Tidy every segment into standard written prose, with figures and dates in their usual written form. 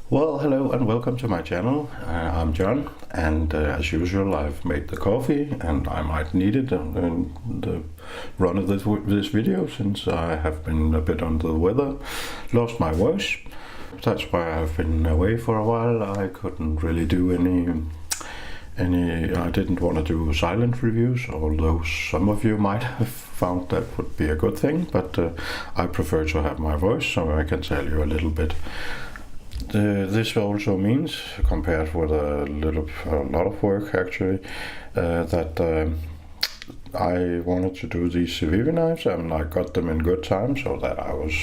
Well, hello and welcome to my channel. I'm John, and as usual I've made the coffee, and I might need it in the run of this video, since I have been a bit under the weather, lost my voice. That's why I've been away for a while. I couldn't really do I didn't want to do silent reviews, although some of you might have found that would be a good thing, but I prefer to have my voice so I can tell you a little bit. This also means, compared with a lot of work actually, that I wanted to do these Civivi knives, and I got them in good time, so that I was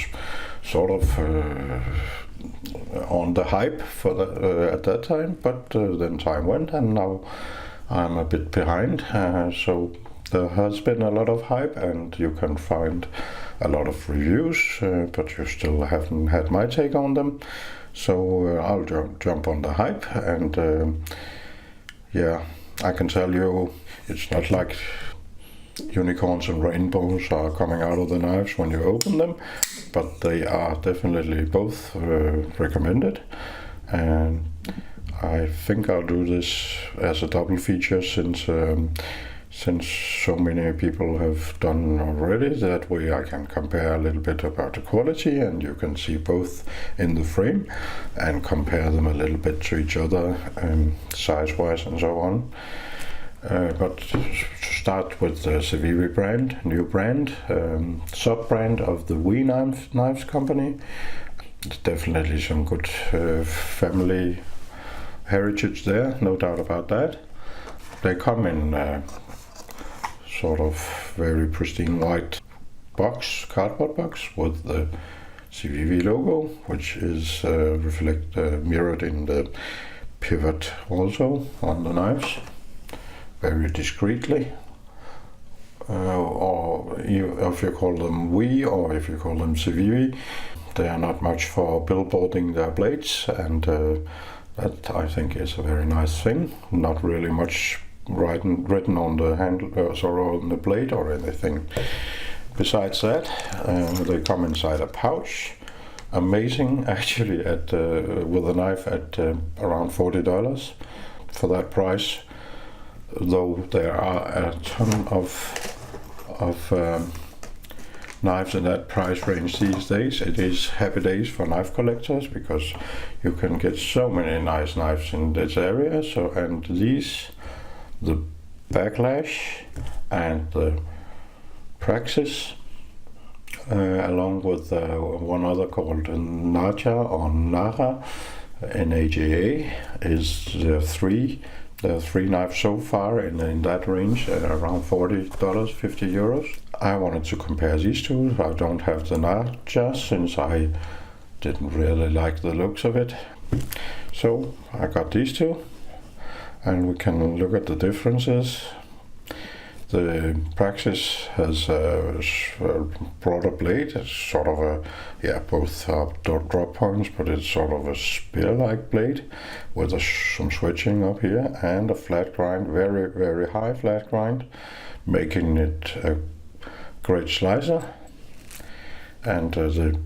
sort of on the hype for at that time, but then time went and now I'm a bit behind, so there has been a lot of hype and you can find a lot of reviews, but you still haven't had my take on them. So I'll jump on the hype, and yeah, I can tell you it's not like unicorns and rainbows are coming out of the knives when you open them, but they are definitely both recommended, and I think I'll do this as a double feature, since so many people have done already. That way I can compare a little bit about the quality, and you can see both in the frame and compare them a little bit to each other, size-wise and so on. But to start with the Civivi brand, new brand, sub-brand of the We Knives company. It's definitely some good family heritage there, no doubt about that. They come in sort of very pristine white cardboard box with the Civivi logo, which is mirrored in the pivot also on the knives, very discreetly. Or if you call them We, or if you call them Civivi, they are not much for billboarding their blades, and that I think is a very nice thing. Not really much written on the handle, on the blade or anything. Besides that, they come inside a pouch. Amazing, actually, with a knife at around $40 for that price. Though there are a ton of knives in that price range these days, it is happy days for knife collectors, because you can get so many nice knives in this area. So, and these, the Backlash and the Praxis, along with one other called Naja or Nara, NAJA, is the three knives so far in that range, around $40, 50 euros. I wanted to compare these two. I don't have the Naja, since I didn't really like the looks of it. So I got these two, and we can look at the differences. The Praxis has a broader blade. It's sort of both are drop points, but it's sort of a spear-like blade with some switching up here, and a flat grind, very, very high flat grind, making it a great slicer. And the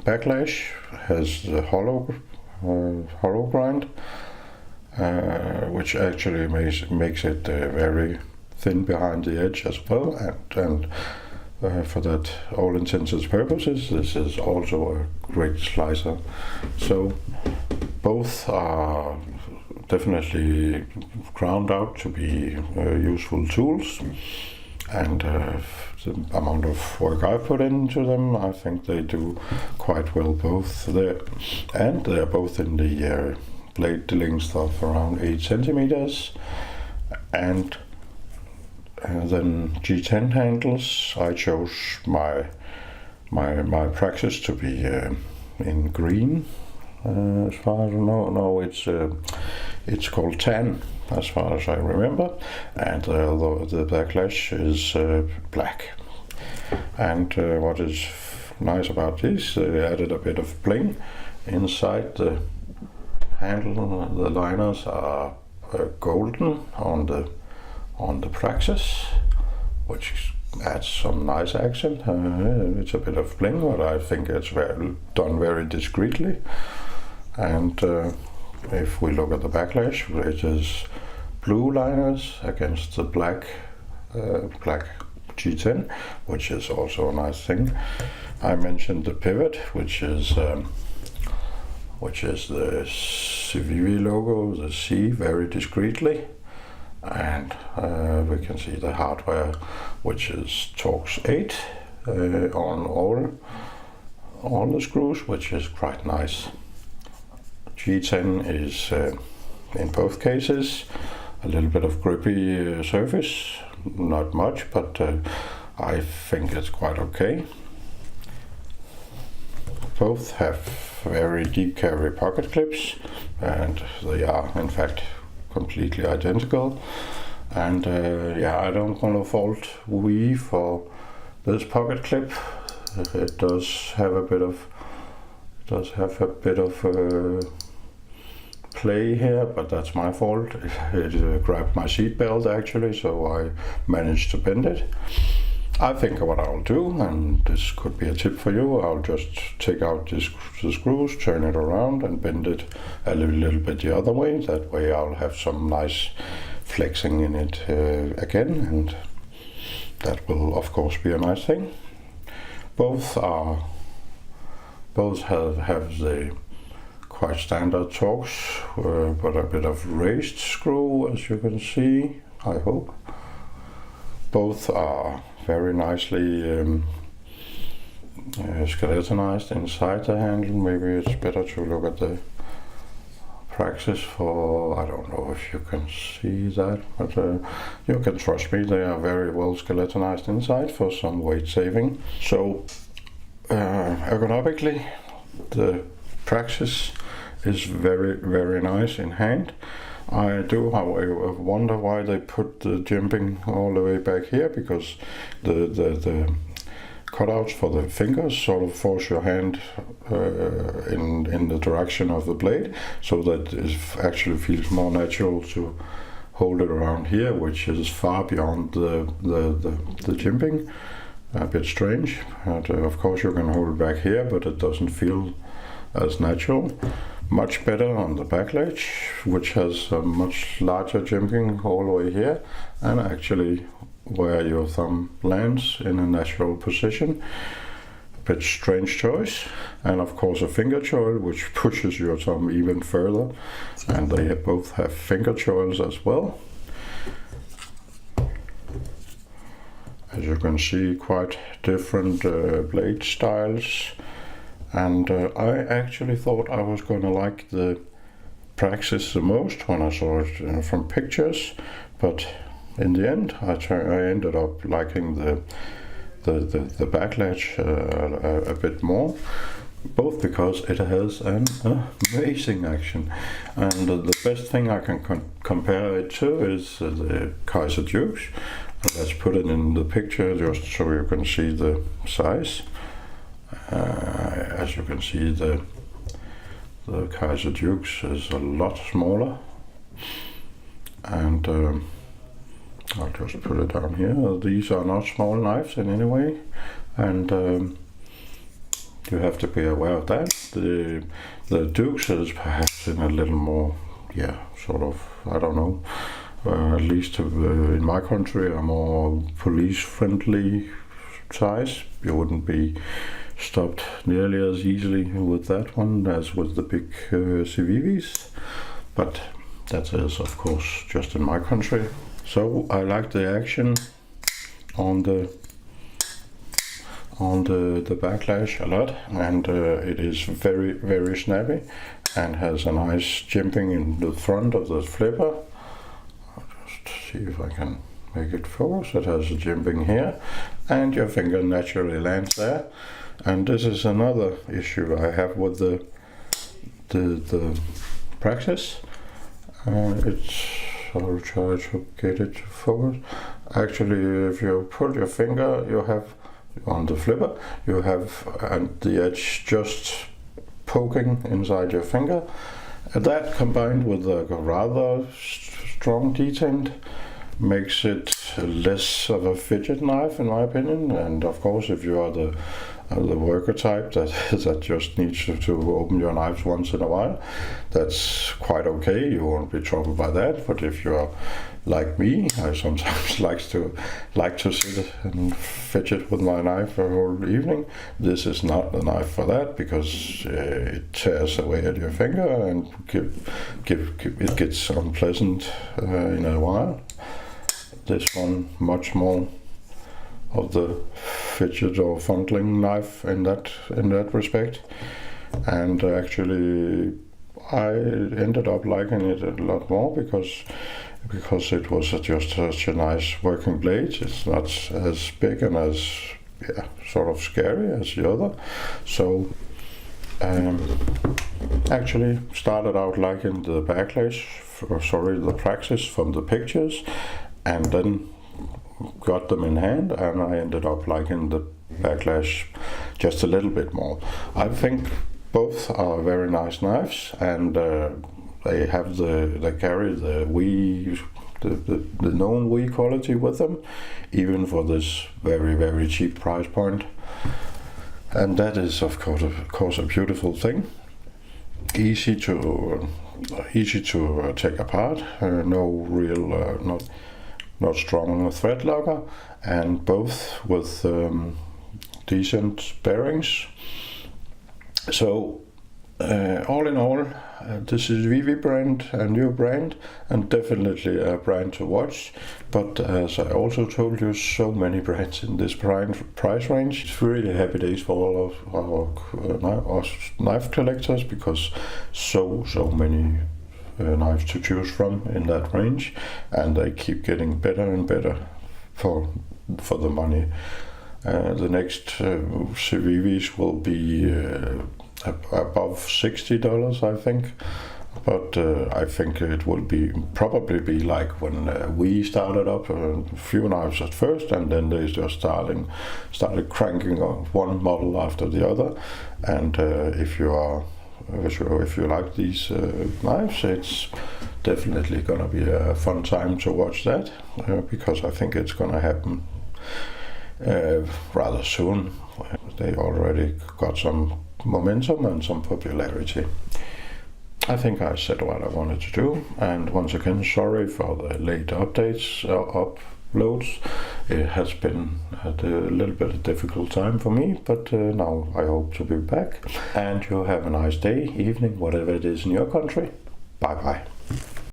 Backlash has the hollow grind, which actually makes it very thin behind the edge as well, and for that, all intents and purposes, this is also a great slicer. So both are definitely ground out to be useful tools, and the amount of work I put into them, I think they do quite well both there, and they're both in the blade length of around 8 centimeters, and then G10 handles. I chose my Praxis to be in green, as far as I know. No, it's called tan, as far as I remember, and the Backlash is black. And what is nice about this, they added a bit of bling inside the handle. The liners are golden on the Praxis, which adds some nice accent. It's a bit of bling, but I think it's done very discreetly. And if we look at the backlash, it is blue liners against the black G10, which is also a nice thing. I mentioned the pivot, which is the Civivi logo, the C, very discreetly, and we can see the hardware, which is Torx 8 on all the screws, which is quite nice. G10 is in both cases a little bit of grippy surface, not much, but I think it's quite okay. Both have very deep carry pocket clips, and they are in fact completely identical. And I don't want to fault Wii for this pocket clip. It does have a bit of play here, but that's my fault. It grabbed my seat belt actually, so I managed to bend it. I think what I'll do, and this could be a tip for you, I'll just take out the screws, turn it around and bend it a little bit the other way. That way I'll have some nice flexing in it again, and that will of course be a nice thing. Both have the quite standard Torx, but a bit of raised screw, as you can see, I hope. Both are very nicely skeletonized inside the handle. Maybe it's better to look at the Praxis for, I don't know if you can see that, but you can trust me, they are very well skeletonized inside for some weight saving. So ergonomically, the Praxis is very, very nice in hand. I do, however, wonder why they put the jimping all the way back here, because the cutouts for the fingers sort of force your hand in the direction of the blade, so that it actually feels more natural to hold it around here, which is far beyond the jimping. A bit strange, and of course you can hold it back here, but it doesn't feel as natural. Much better on the backlash, which has a much larger jimping all the way here, and actually where your thumb lands in a natural position. A bit strange choice, and of course a finger choil, which pushes your thumb even further, and they both have finger choils as well. As you can see, quite different blade styles. And I actually thought I was going to like the Praxis the most when I saw it from pictures, but in the end I ended up liking the backlash a bit more, both because it has an amazing action, and the best thing I can compare it to is the Kaiser Dukes. Let's put it in the picture just so you can see the size. As you can see, the Kaiser Dukes is a lot smaller, and I'll just put it down here. These are not small knives in any way, and you have to be aware of that. The Dukes is perhaps in a little more, sort of, I don't know, at least in my country, a more police-friendly size. You wouldn't be stopped nearly as easily with that one as with the big Civivis, but that is of course just in my country. So I like the action on the backlash a lot, and it is very, very snappy and has a nice jimping in the front of the flipper. I'll just see if I can make it focus. It has a jimping here, and your finger naturally lands there. And this is another issue I have with the Praxis. I'll try to get it to focus. Actually, if you put your finger, you have on the flipper, you have the edge just poking inside your finger. That combined with a rather strong detent makes it less of a fidget knife, in my opinion. And of course, if you are the worker type that just needs to open your knives once in a while, that's quite okay. You won't be troubled by that. But if you are like me, I sometimes like to sit and fidget with my knife the whole evening. This is not the knife for that, because it tears away at your finger and it gets unpleasant in a while. This one much more of the fidget or fondling knife in that respect, and actually I ended up liking it a lot more because it was just such a nice working blade. It's not as big and as sort of scary as the other. So actually started out liking the the Praxis from the pictures, and then got them in hand, and I ended up liking the Backlash just a little bit more. I think both are very nice knives, and they carry the known Wii quality with them, even for this very, very cheap price point. And that is of course a beautiful thing. Easy to take apart. No real not strong thread locker, and both with decent bearings. So all in all, this is Civivi brand, a new brand, and definitely a brand to watch. But as I also told you, so many brands in this price range. It's really happy days for all of our knife collectors, because so many knives to choose from in that range, and they keep getting better and better for the money. The next Civivis will be above $60, I think, but I think it will probably be like when we started up, a few knives at first, and then they just started cranking on one model after the other. And if you like these knives, it's definitely gonna be a fun time to watch that, because I think it's gonna happen rather soon. They already got some momentum and some popularity. I think I said what I wanted to do, and once again, sorry for the late uploads. It has been a little bit of a difficult time for me, but now I hope to be back. And you have a nice day, evening, whatever it is in your country. Bye bye.